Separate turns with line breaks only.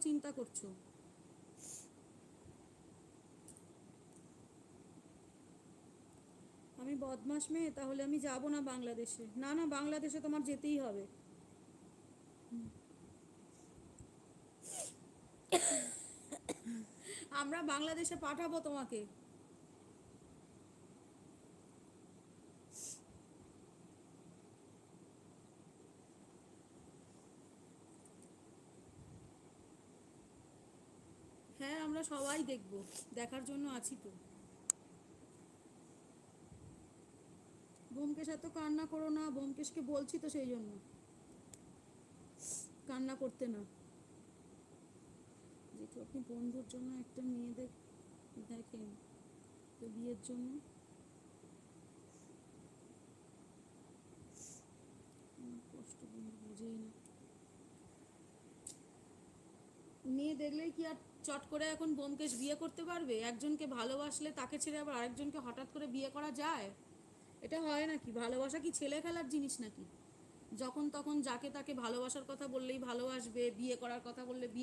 চিন্তা করছো? আমি বদমাস মেয়ে, তাহলে আমি যাব না বাংলাদেশে। না না, বাংলাদেশে তোমার যেতেই হবে। আমরা বাংলাদেশে পাঠাবো তোমাকে। হ্যাঁ, আমরা সবাই দেখব, দেখার জন্য আছি তো। ব্যোমকেশ, এত কান্না করো না, ব্যোমকেশকে বলছি তো সেই জন্য কান্না করতে না। যেহেতু আপনি বন্ধুর জন্য একটা মেয়ে দেখেন, তো বিয়ের জন্য আমার কষ্ট বন্ধু বুঝেই না। মেয়ে দেখলেই কি আর চট করে এখন ব্যোমকেশ বিয়ে করতে পারবে? একজনকে ভালোবাসলে তাকে ছেড়ে আবার আরেকজনকে হঠাৎ করে বিয়ে করা যায়? এটা হয় নাকি? ভালোবাসা কি ছেলে খেলার জিনিস নাকি? যখন তখন যাকে তাকে ভালোবাসার কথা বললেই ভালোবাসবে, বিয়ে করার কথা বললে বিয়ে